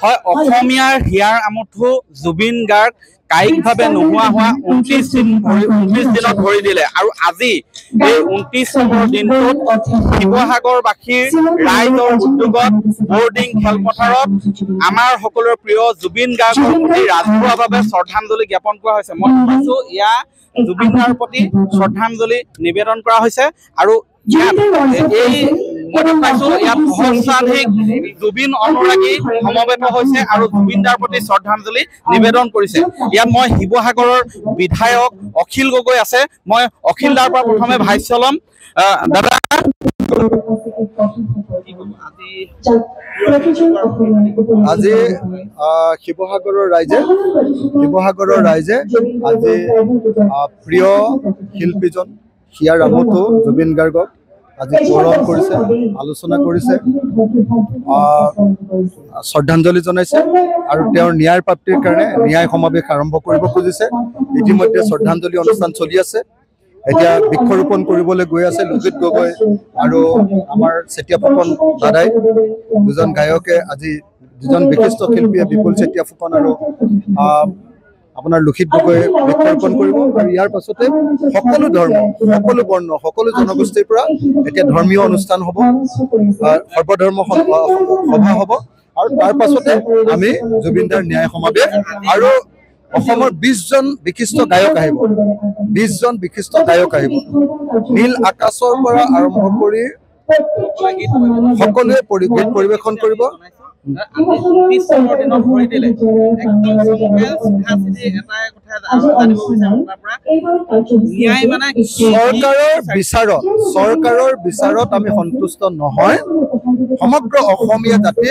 হয় অসমীয়াৰ হিয়াৰ আমঠু জুবিন গাৰ্গ কায়িকভাৱে নোহোৱা হোৱা 29 দিনত ভৰি দিলে আৰু আজি এই 29 নম্বৰ দিনটোত শিৱসাগৰবাসীৰ ৰাইজৰ উদ্যোগত বৰ্ডিং খেলপথাৰত আমাৰ সকলোৰে প্ৰিয় জুবিন গাৰ্গৰ প্ৰতি ৰাজহুৱাভাৱে শ্ৰদ্ধাঞ্জলি জ্ঞাপন কৰা হৈছে। মই ভাবিছোঁ এয়া জুবিন গাৰ্গৰ প্ৰতি শ্ৰদ্ধাঞ্জলি নিবেদন কৰা হৈছে আৰু মই পাইছোঁ ইয়াত সহস্ৰাধিক জুবিন অনুৰাগী সমবেত হৈছে আৰু জুবিন দাৰ প্ৰতি শ্ৰদ্ধাঞ্জলি নিবেদন কৰিছে। ইয়াত মই শিৱসাগৰৰ বিধায়ক অখিল গগৈ আছে, মই অখিল দাৰ পৰা প্ৰথমে ভাষ্য ল'ম। দাদা আজি শিৱসাগৰৰ ৰাইজে আজি প্ৰিয় শিল্পীজন হিয়াৰ আমঠু জুবিন গাৰ্গক আজি স্মৰণ কৰিছে, আলোচনা কৰিছে, শ্ৰদ্ধাঞ্জলি জনাইছে আৰু তেওঁৰ ন্যায় প্ৰাপ্তিৰ কাৰণে ন্যায় সমাৱেশ আৰম্ভ কৰিব খুজিছে। ইতিমধ্যে শ্ৰদ্ধাঞ্জলি অনুষ্ঠান চলি আছে। এতিয়া বৃক্ষৰোপণ কৰিবলৈ গৈ আছে লুজিত গগৈ আৰু আমাৰ চেতিয়া ফুকন দাদাই, দুজন গায়কে আজি দুজন বিশিষ্ট শিল্পীয়ে বিপুল চেতিয়া ফুকন আৰু আপোনাৰ লুখিত গগৈয়ে বৃক্ষৰোপণ কৰিব আৰু ইয়াৰ পাছতে সকলো ধৰ্ম, সকলো বৰ্ণ, সকলো জনগোষ্ঠীৰ পৰা এতিয়া ধৰ্মীয় অনুষ্ঠান হ'ব, সৰ্বধৰ্ম সভা হ'ব আৰু তাৰ পাছতে আমি জুবিনদাৰ ন্যায় সমাৱেশ আৰু অসমৰ 20 জন বিশিষ্ট গায়ক আহিব, 20 জন বিশিষ্ট গায়ক আহিব। নীল আকাশৰ পৰা আৰম্ভ কৰি সকলোৱে গীত পৰিৱেশন কৰিব। চৰকাৰৰ বিচাৰত আমি সন্তুষ্ট নহয়। সমগ্ৰ অসমীয়া জাতি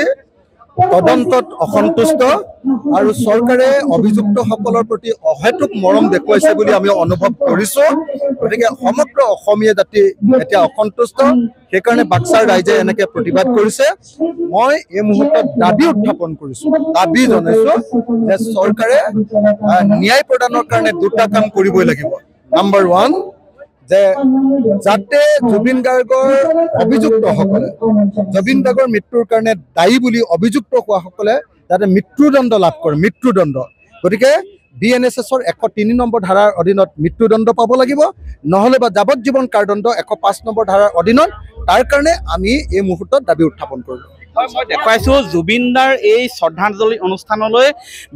তদন্তত অসন্তুষ্ট আৰু চৰকাৰে অভিযুক্তসকলৰ প্ৰতি অহেতুক মৰম দেখুৱাইছে বুলি আমি অনুভৱ কৰিছোঁ। গতিকে সমগ্ৰ অসমীয়া জাতি এতিয়া অসন্তুষ্ট, সেইকাৰণে বাক্সাৰ ৰাইজে এনেকে প্ৰতিবাদ কৰিছে। মই এই মুহূৰ্তত দাবী উত্থাপন কৰিছোঁ, দাবী জনাইছোঁ যে চৰকাৰে ন্যায় প্ৰদানৰ কাৰণে দুটা কাম কৰিবই লাগিব। নাম্বাৰ 1, যে যাতে জুবিন গাৰ্গৰ অভিযুক্তসকলে জুবিন গাৰ্গৰ মৃত্যুৰ কাৰণে দায়ী বুলি অভিযুক্ত হোৱাসকলে যাতে মৃত্যুদণ্ড লাভ কৰে, মৃত্যুদণ্ড। গতিকে BNSSৰ 103 নম্বৰ ধাৰাৰ অধীনত মৃত্যুদণ্ড পাব লাগিব, নহ'লে বা যাৱজ্জীৱন কাৰাদণ্ড 105 নম্বৰ ধাৰাৰ অধীনত। তাৰ কাৰণে আমি এই মুহূৰ্তত দাবী উত্থাপন কৰিলোঁ। হয়, মই দেখুৱাইছোঁ জুবিন দাৰ এই শ্ৰদ্ধাঞ্জলি অনুষ্ঠানলৈ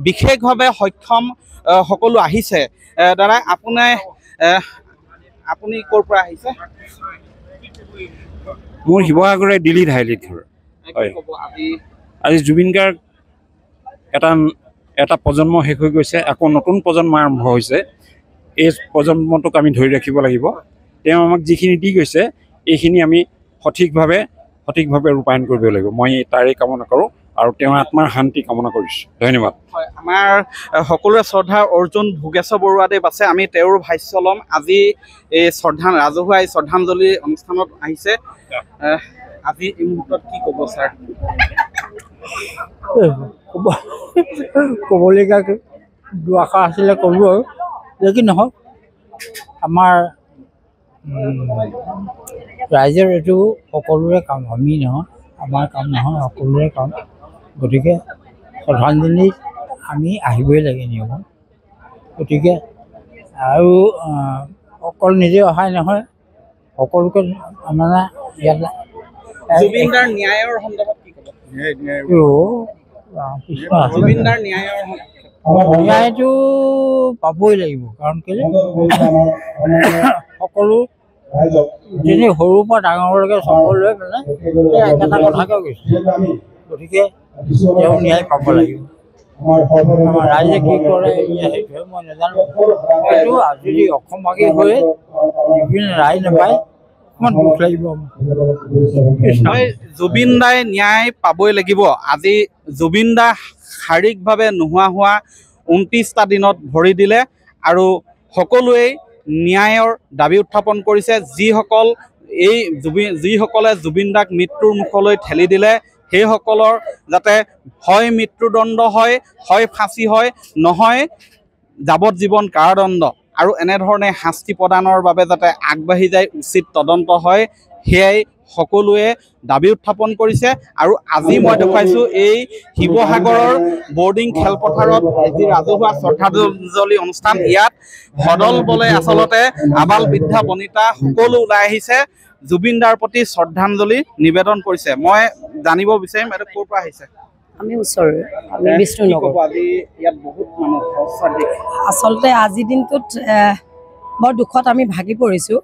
বিশেষভাৱে সক্ষম সকলো আহিছে। দাদা আপুনি ক'ৰ পৰা আহিছে? মোৰ শিৱসাগৰে দিল্লী ঠাইলিত ঘৰ। হয়, আজি জুবিন গাৰ্গ এটা প্ৰজন্ম শেষ হৈ গৈছে, আকৌ নতুন প্ৰজন্ম আৰম্ভ হৈছে। এই প্ৰজন্মটোক আমি ধৰি ৰাখিব লাগিব। তেওঁ আমাক যিখিনি দি গৈছে এইখিনি আমি সঠিকভাৱে ৰূপায়ণ কৰিব লাগিব। মই তাৰেই কামনা কৰোঁ আৰু তেওঁৰ আত্মাৰ শান্তি কামনা কৰিছোঁ। ধন্যবাদ। হয়, আমাৰ সকলোৰে শ্ৰদ্ধা অৰ্জুন ভোগেশ্বৰ বৰুৱাদেৱ আছে, আমি তেওঁৰ ভাষ্য ল'ম। আজি এই ৰাজহুৱা এই শ্ৰদ্ধাঞ্জলি অনুষ্ঠানত আহিছে, আজি এই মুহূৰ্তত কি ক'ব ছাৰ? ক'বলগীয়া দুআষাৰ আছিলে ক'লোঁ আৰু, লেকিন নহওক আমাৰ ৰাইজৰ এইটো সকলোৰে কাম, আমি নহয়, আমাৰ কাম নহয়, সকলোৰে কাম। গতিকে শ্ৰদ্ধাঞ্জলিত আমি আহিবই লাগে নিয়মত। গতিকে আৰু অকল নিজে অহাই নহয়, সকলোকে মানে ইয়াত জুবিনদাৰ ন্যায়ৰ সন্দৰ্ভত কি ক'ব? জুবিনদাৰ ন্যায়টো পাবই লাগিব, কাৰণ কেলৈ সকলো যেনে সৰুৰ পৰা ডাঙৰলৈকে সকলোৱে মানে একেটা কথাকে কৈছে। গতিকে তেওঁ ন্যায় পাব লাগিব। আমাৰ ৰাইজে কি কৰে সেইটোৱে মই নাজানো, কিন্তু যদি অসমবাসী হৈ ৰাইজ নাপায় অকণমান দুখ লাগিব। জুবিন দাই ন্যায় পাবই লাগিব। আজি জুবিন দা শাৰীৰিকভাৱে নোহোৱা হোৱা 29টা দিনত ভৰি দিলে আৰু সকলোৱেই ন্যায়ৰ দাবী উত্থাপন কৰিছে। যিসকলে জুবিন দাক মৃত্যুৰ মুখলৈ ঠেলি দিলে সেইসকলৰ যাতে হয় মৃত্যুদণ্ড হয়, হয় ফাঁচি হয়, নহয় যাৱজ্জীৱন কাৰাদণ্ড আৰু এনেধৰণে শাস্তি প্ৰদানৰ বাবে যাতে আগবাঢ়ি যায় উচিত তদন্ত হয়, সেয়াই সকলোৱে দাবী উত্থাপন কৰিছে। আৰু আজি মই দেখুৱাইছোঁ এই শিৱসাগৰৰ বৰ্ডিং খেলপথাৰত যি ৰাজহুৱা শ্ৰদ্ধাঞ্জলি অনুষ্ঠান, ইয়াত সদল বলে আচলতে আবাল বৃদ্ধা বনিতা সকলো ওলাই আহিছে, জুবিন দাৰ প্ৰতি শ্ৰদ্ধাঞ্জলি নিবেদন কৰিছে। মই জানিব বিচাৰিম এইটো ক'ৰ পৰা আহিছে? আমি ওচৰৰে, আমি বিষ্ণুনগৰ। আজি ইয়াত বহুত মানুহ আচলতে আজিৰ দিনটোত বৰ দুখত আমি ভাগি পৰিছোঁ,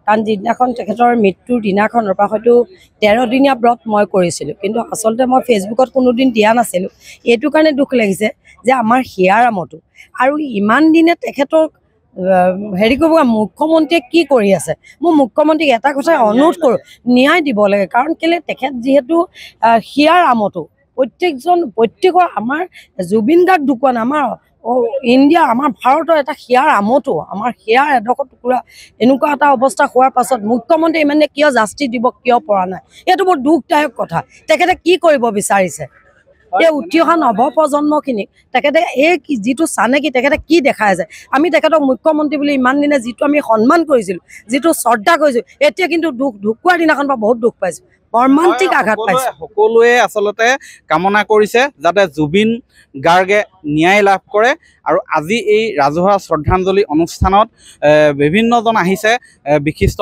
কাৰণ যিদিনাখন তেখেতৰ মৃত্যুৰ দিনাখনৰ পৰা হয়তো 13 দিনীয়া ব্ৰত মই কৰিছিলোঁ, কিন্তু আচলতে মই ফেচবুকত কোনোদিন দিয়া নাছিলোঁ। এইটো কাৰণে দুখ লাগিছে যে আমাৰ হিয়াৰামতো আৰু ইমান দিনে তেখেতক হেৰি কৰিব, মুখ্যমন্ত্ৰীয়ে কি কৰি আছে? মই মুখ্যমন্ত্ৰীক এটা কথাই অনুৰোধ কৰোঁ, ন্যায় দিব লাগে। কাৰণ কেলৈ তেখেত যিহেতু হিয়াৰামতো প্ৰত্যেকৰ আমাৰ জুবিন গাৰ্গ ঢুকুৱা নাই, আমাৰ ইণ্ডিয়া, আমাৰ ভাৰতৰ এটা হিয়াৰ আমতো, আমাৰ হিয়াৰ এডোখৰ টুকুৰা এনেকুৱা এটা অৱস্থা হোৱাৰ পাছত মুখ্যমন্ত্ৰী ইমানে কিয় শাস্তি দিব, কিয় পৰা নাই? এইটো বৰ দুখদায়ক কথা। তেখেতে কি কৰিব বিচাৰিছে? এই উঠি অহা নৱপ্ৰজন্মখিনিক তেখেতে এই যিটো চানেকি তেখেতে কি দেখাই আছে? আমি তেখেতক মুখ্যমন্ত্ৰী বুলি ইমান দিনে যিটো আমি সন্মান কৰিছিলোঁ, যিটো শ্ৰদ্ধা কৰিছোঁ, এতিয়া কিন্তু ঢুকুৱাৰ দিনাখন পৰা বহুত দুখ পাইছোঁ, মৰ্মান্তিক আঘাত পাইছোঁ। সকলোৱে আচলতে কামনা কৰিছে যাতে জুবিন গাৰ্গে ন্যায় লাভ কৰে। আৰু আজি এই ৰাজহুৱা শ্ৰদ্ধাঞ্জলি অনুষ্ঠানত বিভিন্নজন আহিছে, বিশিষ্ট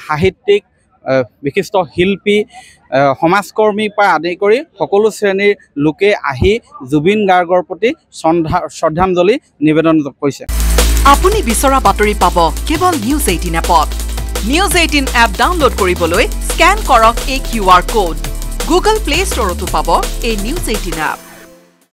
সাহিত্যিক, বিশিষ্ট শিল্পী, সমাজকৰ্মীৰ পৰা আদি কৰি সকলো শ্ৰেণীৰ লোকে আহি জুবিন গাৰ্গৰ প্ৰতি শ্ৰদ্ধাঞ্জলি নিবেদন কৰিছে। আপুনি বিচৰা বাতৰি পাব কেৱল নিউজ 18 এপত। নিউজ 18 এপ ডাউনলোড কৰিবলৈ স্কেন কৰক এই QR কোড। গুগল প্লে ষ্টৰতো পাব এই নিউজ 18 এপ।